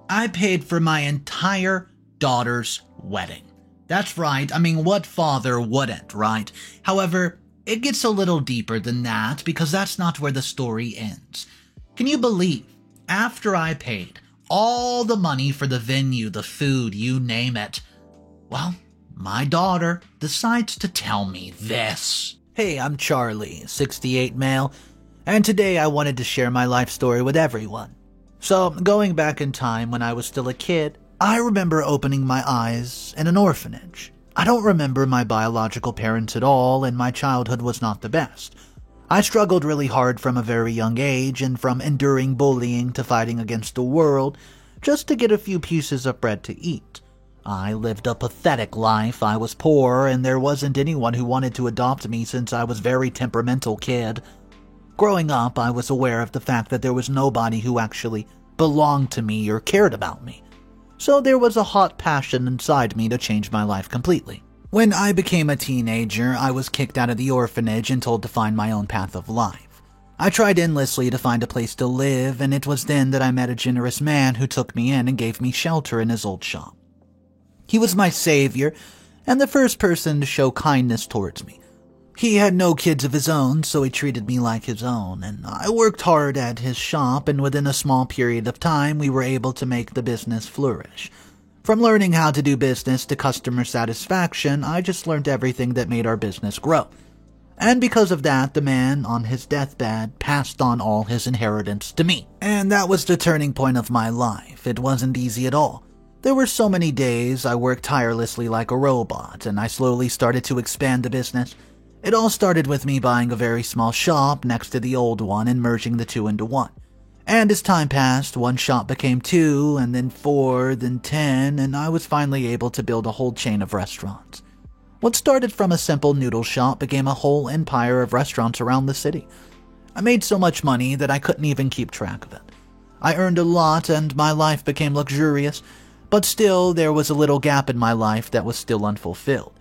I paid for my entire daughter's wedding. That's right, I mean, what father wouldn't, right? However, it gets a little deeper than that because that's not where the story ends. Can you believe, after I paid all the money for the venue, the food, you name it, well, my daughter decides to tell me this. Hey, I'm Charlie, 68 male, and today I wanted to share my life story with everyone. So, going back in time when I was still a kid, I remember opening my eyes in an orphanage. I don't remember my biological parents at all, and my childhood was not the best. I struggled really hard from a very young age, and from enduring bullying to fighting against the world, just to get a few pieces of bread to eat. I lived a pathetic life. I was poor, and there wasn't anyone who wanted to adopt me since I was a very temperamental kid. Growing up, I was aware of the fact that there was nobody who actually belonged to me or cared about me. So there was a hot passion inside me to change my life completely. When I became a teenager, I was kicked out of the orphanage and told to find my own path of life. I tried endlessly to find a place to live, and it was then that I met a generous man who took me in and gave me shelter in his old shop. He was my savior, and the first person to show kindness towards me. He had no kids of his own, so he treated me like his own, and I worked hard at his shop, and within a small period of time, we were able to make the business flourish. From learning how to do business to customer satisfaction, I just learned everything that made our business grow. And because of that, the man, on his deathbed, passed on all his inheritance to me. And that was the turning point of my life. It wasn't easy at all. There were so many days I worked tirelessly like a robot, and I slowly started to expand the business. It all started with me buying a very small shop next to the old one and merging the two into one. And as time passed, one shop became 2, and then 4, then 10, and I was finally able to build a whole chain of restaurants. What started from a simple noodle shop became a whole empire of restaurants around the city. I made so much money that I couldn't even keep track of it. I earned a lot and my life became luxurious, but still there was a little gap in my life that was still unfulfilled.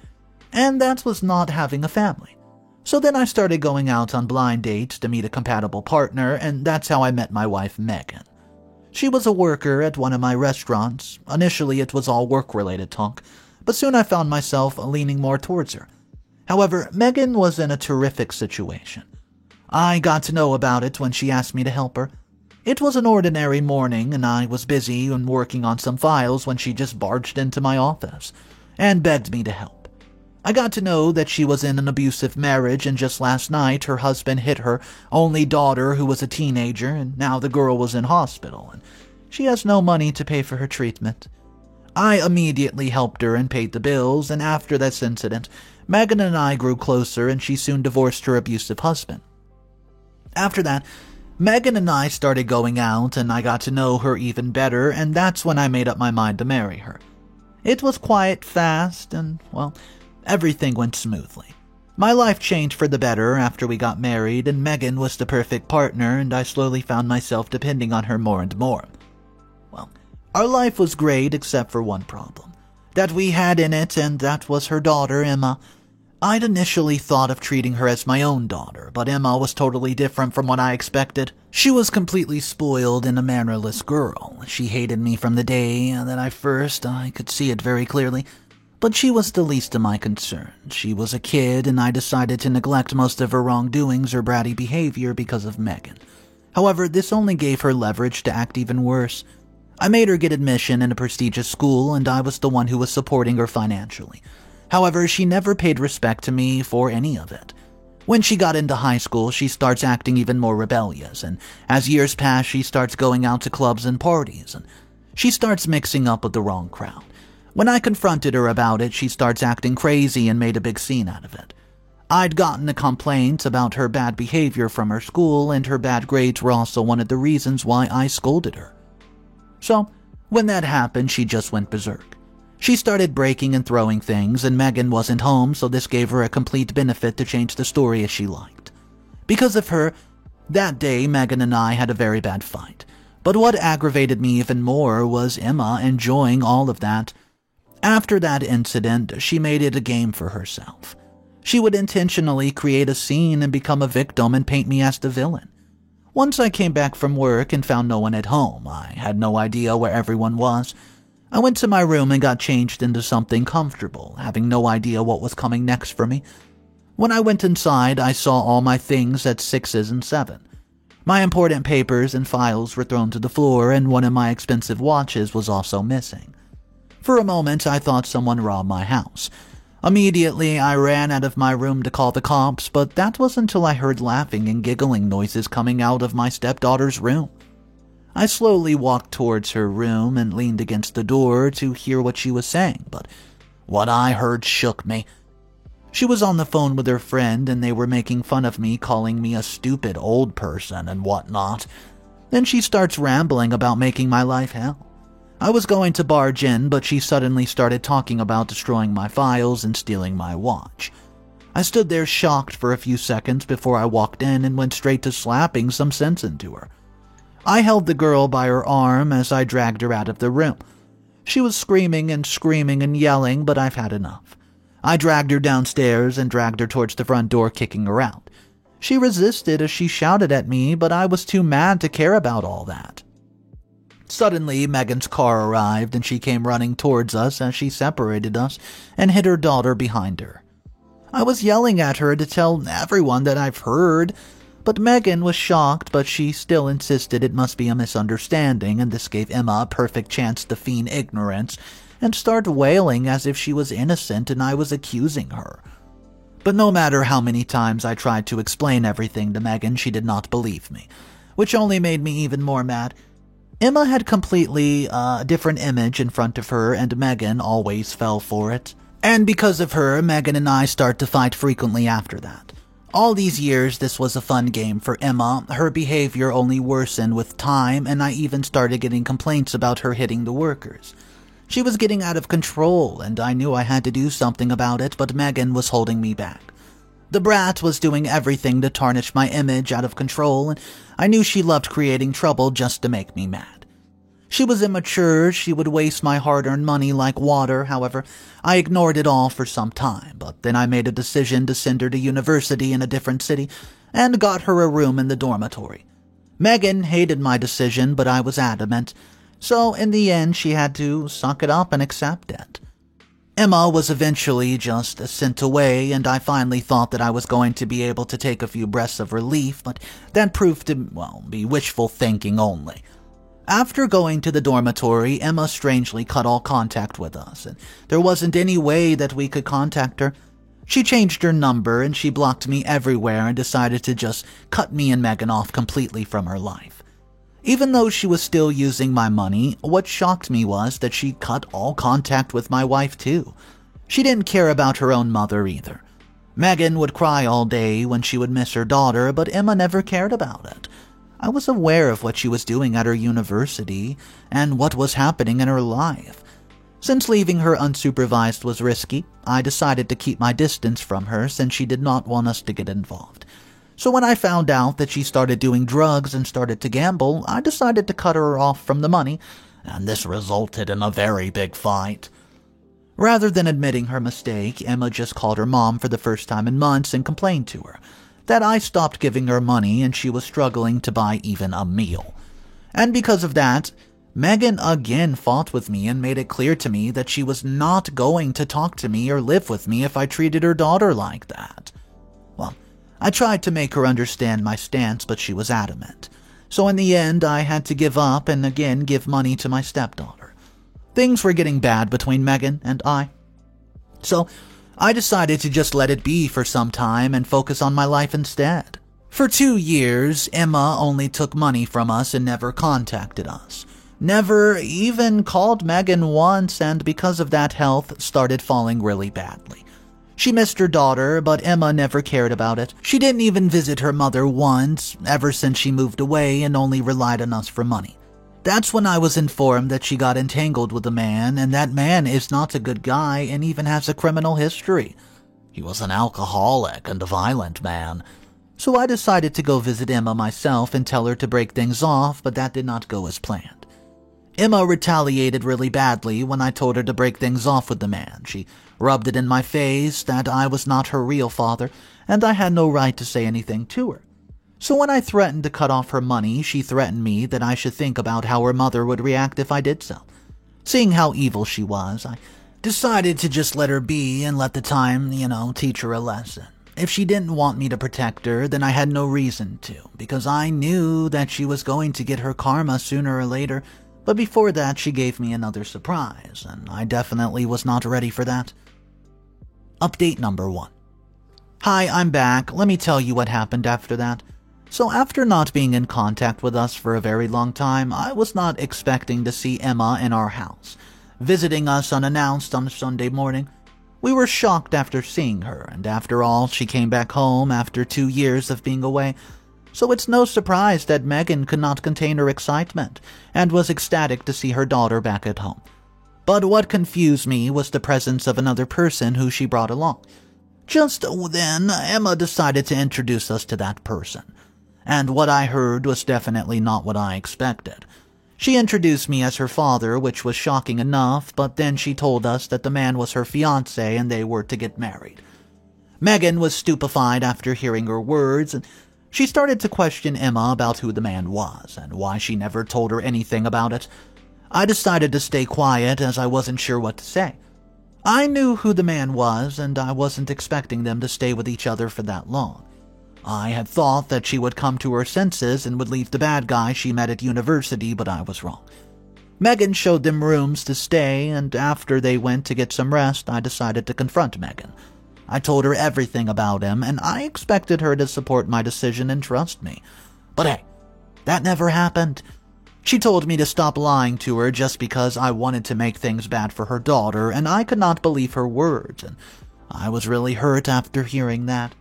And that was not having a family. So then I started going out on blind dates to meet a compatible partner, and that's how I met my wife, Megan. She was a worker at one of my restaurants. Initially, it was all work-related talk, but soon I found myself leaning more towards her. However, Megan was in a terrific situation. I got to know about it when she asked me to help her. It was an ordinary morning, and I was busy and working on some files when she just barged into my office and begged me to help. I got to know that she was in an abusive marriage, and just last night her husband hit her only daughter who was a teenager, and now the girl was in hospital, and she has no money to pay for her treatment. I immediately helped her and paid the bills, and after this incident, Megan and I grew closer, and she soon divorced her abusive husband. After that, Megan and I started going out, and I got to know her even better, and that's when I made up my mind to marry her. It was quite fast, and, well, everything went smoothly. My life changed for the better after we got married, and Megan was the perfect partner, and I slowly found myself depending on her more and more. Well, our life was great except for one problem that we had in it, and that was her daughter, Emma. I'd initially thought of treating her as my own daughter, but Emma was totally different from what I expected. She was completely spoiled and a mannerless girl. She hated me from the day that I could see it very clearly. But she was the least of my concerns. She was a kid, and I decided to neglect most of her wrongdoings or bratty behavior because of Megan. However, this only gave her leverage to act even worse. I made her get admission in a prestigious school, and I was the one who was supporting her financially. However, she never paid respect to me for any of it. When she got into high school, she starts acting even more rebellious, and as years pass, she starts going out to clubs and parties, and she starts mixing up with the wrong crowd. When I confronted her about it, she starts acting crazy and made a big scene out of it. I'd gotten a complaint about her bad behavior from her school, and her bad grades were also one of the reasons why I scolded her. So, when that happened, she just went berserk. She started breaking and throwing things, and Megan wasn't home, so this gave her a complete benefit to change the story as she liked. Because of her, that day Megan and I had a very bad fight. But what aggravated me even more was Emma enjoying all of that. After that incident, she made it a game for herself. She would intentionally create a scene and become a victim and paint me as the villain. Once I came back from work and found no one at home. I had no idea where everyone was. I went to my room and got changed into something comfortable, having no idea what was coming next for me. When I went inside, I saw all my things at 6s and 7. My important papers and files were thrown to the floor, and one of my expensive watches was also missing. For a moment, I thought someone robbed my house. Immediately, I ran out of my room to call the cops, but that was until I heard laughing and giggling noises coming out of my stepdaughter's room. I slowly walked towards her room and leaned against the door to hear what she was saying, but what I heard shook me. She was on the phone with her friend, and they were making fun of me, calling me a stupid old person and whatnot. Then she starts rambling about making my life hell. I was going to barge in, but she suddenly started talking about destroying my files and stealing my watch. I stood there shocked for a few seconds before I walked in and went straight to slapping some sense into her. I held the girl by her arm as I dragged her out of the room. She was screaming and yelling, but I've had enough. I dragged her downstairs and dragged her towards the front door, kicking her out. She resisted as she shouted at me, but I was too mad to care about all that. Suddenly, Megan's car arrived, and she came running towards us as she separated us and hid her daughter behind her. I was yelling at her to tell everyone that I've heard, but Megan was shocked, but she still insisted it must be a misunderstanding, and this gave Emma a perfect chance to feign ignorance and start wailing as if she was innocent and I was accusing her. But no matter how many times I tried to explain everything to Megan, she did not believe me, which only made me even more mad. Emma had completely different image in front of her, and Megan always fell for it. And because of her, Megan and I start to fight frequently after that. All these years, this was a fun game for Emma. Her behavior only worsened with time, and I even started getting complaints about her hitting the workers. She was getting out of control, and I knew I had to do something about it, but Megan was holding me back. The brat was doing everything to tarnish my image out of control, and I knew she loved creating trouble just to make me mad. She was immature, she would waste my hard-earned money like water. However, I ignored it all for some time, but then I made a decision to send her to university in a different city and got her a room in the dormitory. Megan hated my decision, but I was adamant, so in the end she had to suck it up and accept it. Emma was eventually just sent away, and I finally thought that I was going to be able to take a few breaths of relief, but that proved to, be wishful thinking only. After going to the dormitory, Emma strangely cut all contact with us, and there wasn't any way that we could contact her. She changed her number, and she blocked me everywhere and decided to just cut me and Megan off completely from her life. Even though she was still using my money, what shocked me was that she cut all contact with my wife too. She didn't care about her own mother either. Megan would cry all day when she would miss her daughter, but Emma never cared about it. I was aware of what she was doing at her university and what was happening in her life. Since leaving her unsupervised was risky, I decided to keep my distance from her since she did not want us to get involved. So when I found out that she started doing drugs and started to gamble, I decided to cut her off from the money, and this resulted in a very big fight. Rather than admitting her mistake, Emma just called her mom for the first time in months and complained to her that I stopped giving her money and she was struggling to buy even a meal. And because of that, Megan again fought with me and made it clear to me that she was not going to talk to me or live with me if I treated her daughter like that. Well, I tried to make her understand my stance, but she was adamant. So in the end, I had to give up and again give money to my stepdaughter. Things were getting bad between Megan and I. So I decided to just let it be for some time and focus on my life instead. For 2 years, Emma only took money from us and never contacted us. Never even called Megan once, and because of that, health started falling really badly. She missed her daughter, but Emma never cared about it. She didn't even visit her mother once, ever since she moved away and only relied on us for money. That's when I was informed that she got entangled with a man, and that man is not a good guy and even has a criminal history. He was an alcoholic and a violent man. So I decided to go visit Emma myself and tell her to break things off, but that did not go as planned. Emma retaliated really badly when I told her to break things off with the man. She rubbed it in my face that I was not her real father, and I had no right to say anything to her. So when I threatened to cut off her money, she threatened me that I should think about how her mother would react if I did so. Seeing how evil she was, I decided to just let her be and let the time, teach her a lesson. If she didn't want me to protect her, then I had no reason to, because I knew that she was going to get her karma sooner or later. But before that, she gave me another surprise, and I definitely was not ready for that. Update number 1. Hi, I'm back. Let me tell you what happened after that. So after not being in contact with us for a very long time, I was not expecting to see Emma in our house, visiting us unannounced on a Sunday morning. We were shocked after seeing her, and after all, she came back home after 2 years of being away. So it's no surprise that Megan could not contain her excitement, and was ecstatic to see her daughter back at home. But what confused me was the presence of another person who she brought along. Just then, Emma decided to introduce us to that person. And what I heard was definitely not what I expected. She introduced me as her father, which was shocking enough, but then she told us that the man was her fiancé and they were to get married. Megan was stupefied after hearing her words, and she started to question Emma about who the man was and why she never told her anything about it. I decided to stay quiet as I wasn't sure what to say. I knew who the man was, and I wasn't expecting them to stay with each other for that long. I had thought that she would come to her senses and would leave the bad guy she met at university, but I was wrong. Megan showed them rooms to stay, and after they went to get some rest, I decided to confront Megan. I told her everything about him, and I expected her to support my decision and trust me. But hey, that never happened. She told me to stop lying to her just because I wanted to make things bad for her daughter, and I could not believe her words, and I was really hurt after hearing that.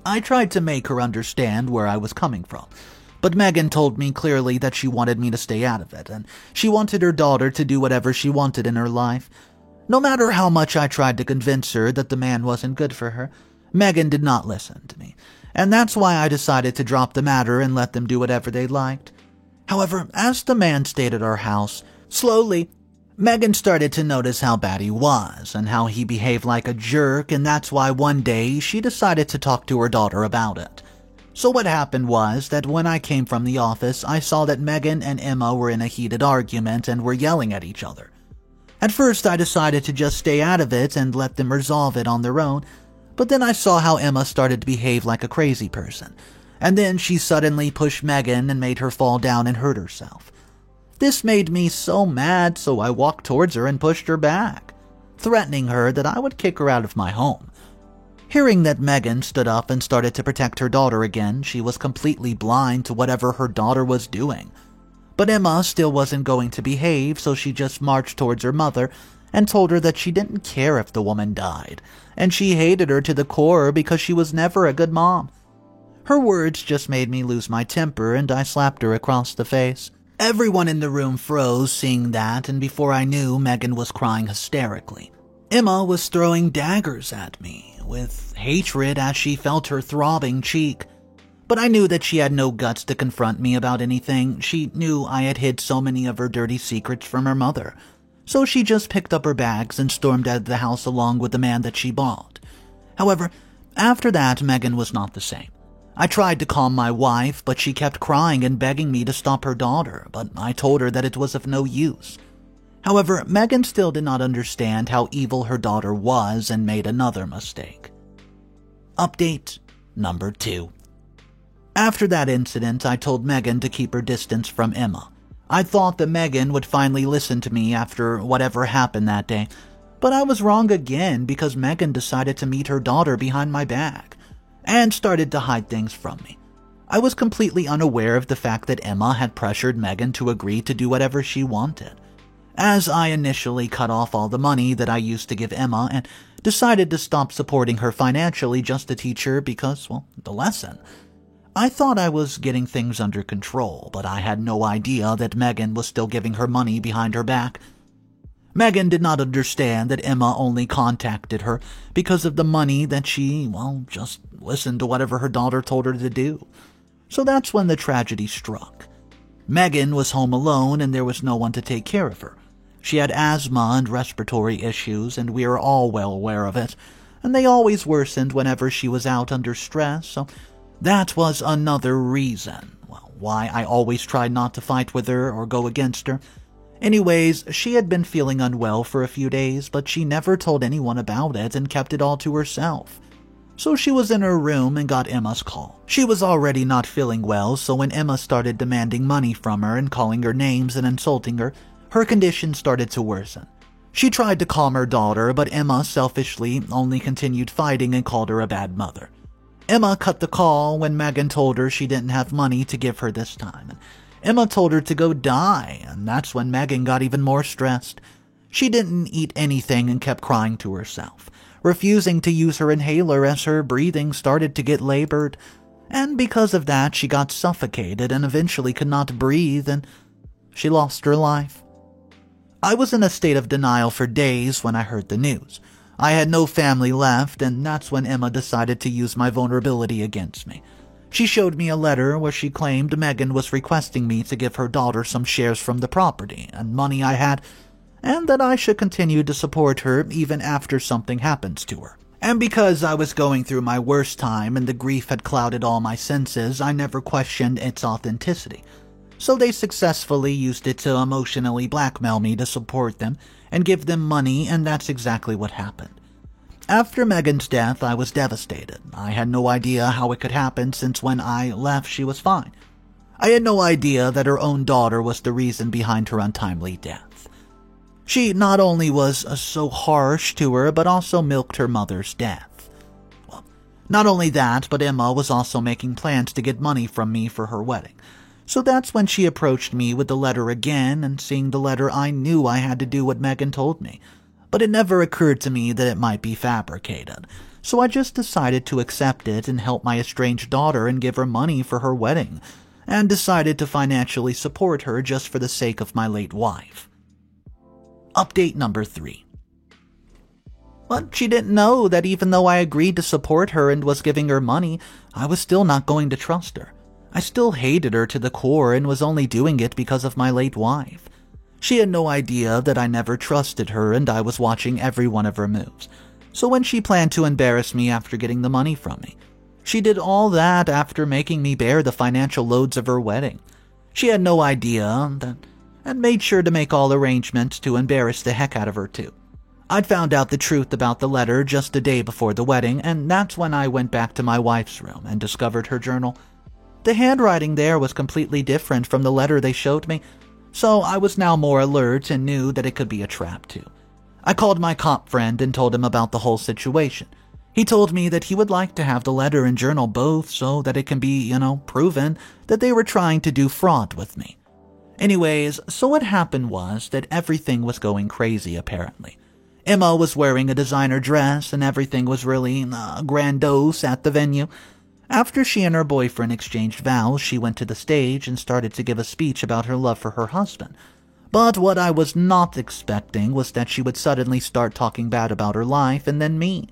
I tried to make her understand where I was coming from, but Megan told me clearly that she wanted me to stay out of it, and she wanted her daughter to do whatever she wanted in her life. No matter how much I tried to convince her that the man wasn't good for her, Megan did not listen to me, and that's why I decided to drop the matter and let them do whatever they liked. However, as the man stayed at our house, slowly, Megan started to notice how bad he was and how he behaved like a jerk, and that's why one day she decided to talk to her daughter about it. So what happened was that when I came from the office, I saw that Megan and Emma were in a heated argument and were yelling at each other. At first, I decided to just stay out of it and let them resolve it on their own, but then I saw how Emma started to behave like a crazy person, and then she suddenly pushed Megan and made her fall down and hurt herself. This made me so mad, so I walked towards her and pushed her back, threatening her that I would kick her out of my home. Hearing that Megan stood up and started to protect her daughter again, she was completely blind to whatever her daughter was doing. But Emma still wasn't going to behave, so she just marched towards her mother and told her that she didn't care if the woman died, and she hated her to the core because she was never a good mom. Her words just made me lose my temper, and I slapped her across the face. Everyone in the room froze seeing that, and before I knew, Megan was crying hysterically. Emma was throwing daggers at me, with hatred as she felt her throbbing cheek. But I knew that she had no guts to confront me about anything. She knew I had hid so many of her dirty secrets from her mother. So she just picked up her bags and stormed out of the house along with the man that she bought. However, after that, Megan was not the same. I tried to calm my wife, but she kept crying and begging me to stop her daughter, but I told her that it was of no use. However, Megan still did not understand how evil her daughter was and made another mistake. Update number 2. After that incident, I told Megan to keep her distance from Emma. I thought that Megan would finally listen to me after whatever happened that day, but I was wrong again because Megan decided to meet her daughter behind my back and started to hide things from me. I was completely unaware of the fact that Emma had pressured Megan to agree to do whatever she wanted, as I initially cut off all the money that I used to give Emma and decided to stop supporting her financially just to teach her because, well, the lesson. I thought I was getting things under control, but I had no idea that Megan was still giving her money behind her back. Megan did not understand that Emma only contacted her because of the money that she, just listened to whatever her daughter told her to do. So that's when the tragedy struck. Megan was home alone and there was no one to take care of her. She had asthma and respiratory issues, and we are all well aware of it, and they always worsened whenever she was out under stress, so That was another reason, well, why I always tried not to fight with her or go against her. Anyways, she had been feeling unwell for a few days, but she never told anyone about it and kept it all to herself. So she was in her room and got Emma's call. She was already not feeling well, so when Emma started demanding money from her and calling her names and insulting her, her condition started to worsen. She tried to calm her daughter, but Emma selfishly only continued fighting and called her a bad mother. Emma cut the call when Megan told her she didn't have money to give her this time. Emma told her to go die, and that's when Megan got even more stressed. She didn't eat anything and kept crying to herself, refusing to use her inhaler as her breathing started to get labored. And because of that, she got suffocated and eventually could not breathe, and she lost her life. I was in a state of denial for days when I heard the news. I had no family left, and that's when Emma decided to use my vulnerability against me. She showed me a letter where she claimed Megan was requesting me to give her daughter some shares from the property and money I had, and that I should continue to support her even after something happens to her. And because I was going through my worst time and the grief had clouded all my senses, I never questioned its authenticity. So they successfully used it to emotionally blackmail me to support them and give them money, and that's exactly what happened. After Megan's death, I was devastated. I had no idea how it could happen since when I left she was fine. I had no idea that her own daughter was the reason behind her untimely death. She not only was so harsh to her, but also milked her mother's death. Well, not only that, but Emma was also making plans to get money from me for her wedding. So that's when she approached me with the letter again, and seeing the letter I knew I had to do what Megan told me. But it never occurred to me that it might be fabricated, so I just decided to accept it and help my estranged daughter and give her money for her wedding, and decided to financially support her just for the sake of my late wife. Update number 3. But she didn't know that even though I agreed to support her and was giving her money, I was still not going to trust her. I still hated her to the core and was only doing it because of my late wife. She had no idea that I never trusted her and I was watching every one of her moves. So when she planned to embarrass me after getting the money from me, she did all that after making me bear the financial loads of her wedding. She had no idea that, and made sure to make all arrangements to embarrass the heck out of her too. I'd found out the truth about the letter just a day before the wedding, and that's when I went back to my wife's room and discovered her journal. The handwriting there was completely different from the letter they showed me, so I was now more alert and knew that it could be a trap too. I called my cop friend and told him about the whole situation. He told me that he would like to have the letter and journal both so that it can be, proven that they were trying to do fraud with me. Anyways, so what happened was that everything was going crazy apparently. Emma was wearing a designer dress and everything was really grandiose at the venue. After she and her boyfriend exchanged vows, she went to the stage and started to give a speech about her love for her husband. But what I was not expecting was that she would suddenly start talking bad about her life and then me,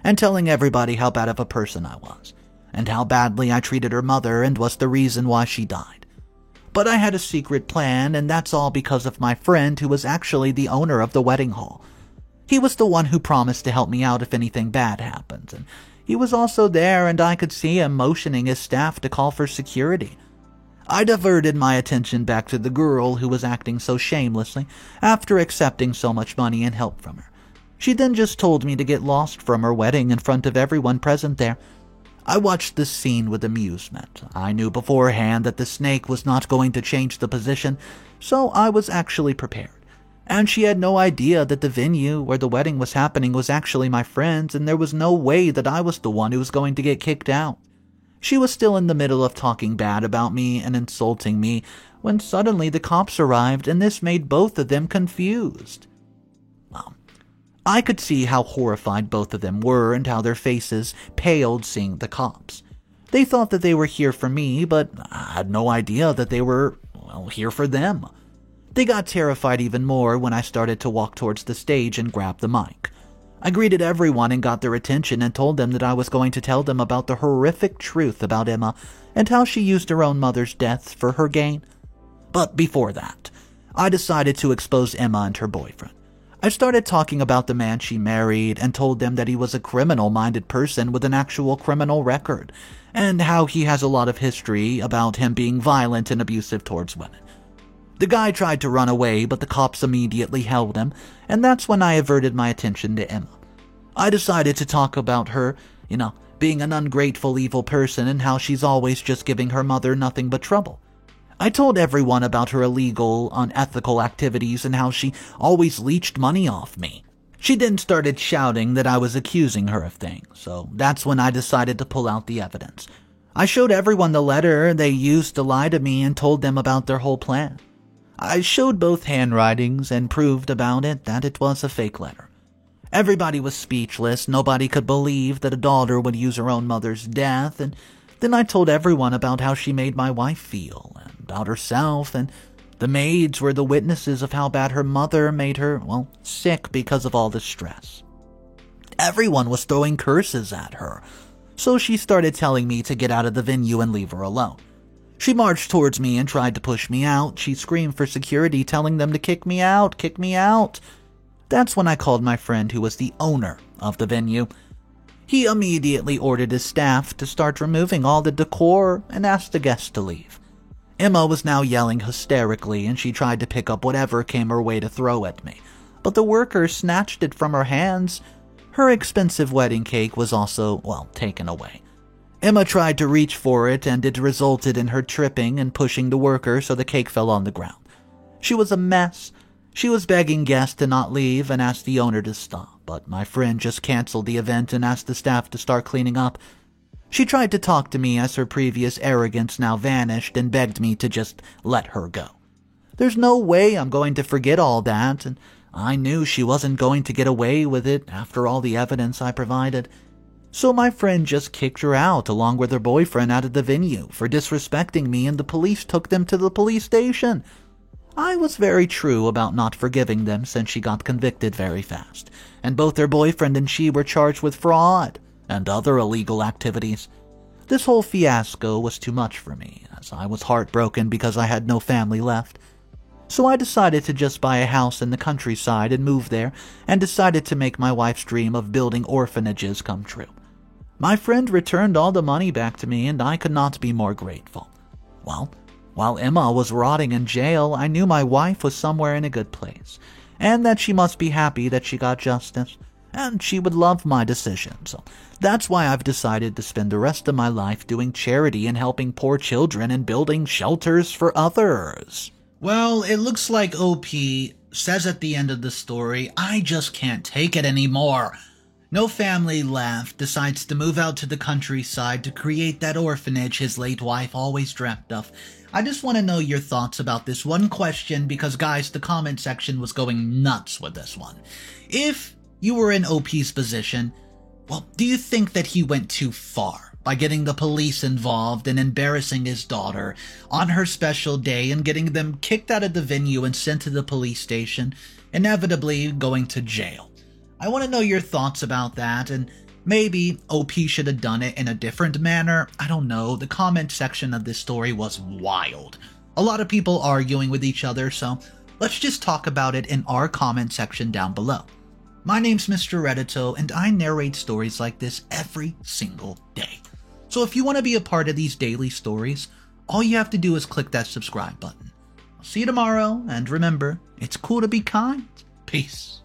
and telling everybody how bad of a person I was, and how badly I treated her mother and was the reason why she died. But I had a secret plan, and that's all because of my friend who was actually the owner of the wedding hall. He was the one who promised to help me out if anything bad happened, and he was also there and I could see him motioning his staff to call for security. I diverted my attention back to the girl who was acting so shamelessly after accepting so much money and help from her. She then just told me to get lost from her wedding in front of everyone present there. I watched this scene with amusement. I knew beforehand that the snake was not going to change the position, so I was actually prepared. And she had no idea that the venue where the wedding was happening was actually my friend's, and there was no way that I was the one who was going to get kicked out. She was still in the middle of talking bad about me and insulting me when suddenly the cops arrived, and this made both of them confused. Well, I could see how horrified both of them were and how their faces paled seeing the cops. They thought that they were here for me, but I had no idea that they were, here for them. They got terrified even more when I started to walk towards the stage and grab the mic. I greeted everyone and got their attention and told them that I was going to tell them about the horrific truth about Emma and how she used her own mother's death for her gain. But before that, I decided to expose Emma and her boyfriend. I started talking about the man she married and told them that he was a criminal-minded person with an actual criminal record, and how he has a lot of history about him being violent and abusive towards women. The guy tried to run away, but the cops immediately held him, and that's when I averted my attention to Emma. I decided to talk about her, being an ungrateful, evil person and how she's always just giving her mother nothing but trouble. I told everyone about her illegal, unethical activities and how she always leached money off me. She then started shouting that I was accusing her of things, so that's when I decided to pull out the evidence. I showed everyone the letter they used to lie to me and told them about their whole plan. I showed both handwritings and proved about it that it was a fake letter. Everybody was speechless. Nobody could believe that a daughter would use her own mother's death, and then I told everyone about how she made my wife feel, and about herself, and the maids were the witnesses of how bad her mother made her, sick because of all the stress. Everyone was throwing curses at her, so she started telling me to get out of the venue and leave her alone. She marched towards me and tried to push me out. She screamed for security, telling them to kick me out, kick me out. That's when I called my friend who was the owner of the venue. He immediately ordered his staff to start removing all the decor and asked the guests to leave. Emma was now yelling hysterically, and she tried to pick up whatever came her way to throw at me, but the workers snatched it from her hands. Her expensive wedding cake was also, taken away. Emma tried to reach for it, and it resulted in her tripping and pushing the worker so the cake fell on the ground. She was a mess. She was begging guests to not leave and asked the owner to stop, but my friend just canceled the event and asked the staff to start cleaning up. She tried to talk to me as her previous arrogance now vanished and begged me to just let her go. There's no way I'm going to forget all that, and I knew she wasn't going to get away with it after all the evidence I provided. So my friend just kicked her out along with her boyfriend out of the venue for disrespecting me, and the police took them to the police station. I was very true about not forgiving them since she got convicted very fast, and both her boyfriend and she were charged with fraud and other illegal activities. This whole fiasco was too much for me, as I was heartbroken because I had no family left. So I decided to just buy a house in the countryside and move there, and decided to make my wife's dream of building orphanages come true. My friend returned all the money back to me, and I could not be more grateful. While Emma was rotting in jail, I knew my wife was somewhere in a good place, and that she must be happy that she got justice, and she would love my decision. So that's why I've decided to spend the rest of my life doing charity and helping poor children and building shelters for others. Well, it looks like OP says at the end of the story, I just can't take it anymore. No family left, decides to move out to the countryside to create that orphanage his late wife always dreamt of. I just want to know your thoughts about this one question because, guys, the comment section was going nuts with this one. If you were in OP's position, do you think that he went too far by getting the police involved and embarrassing his daughter on her special day and getting them kicked out of the venue and sent to the police station, inevitably going to jail? I want to know your thoughts about that, and maybe OP should have done it in a different manner. I don't know. The comment section of this story was wild. A lot of people arguing with each other, so let's just talk about it in our comment section down below. My name's Mr. Reddito, and I narrate stories like this every single day. So if you want to be a part of these daily stories, all you have to do is click that subscribe button. I'll see you tomorrow, and remember, it's cool to be kind. Peace.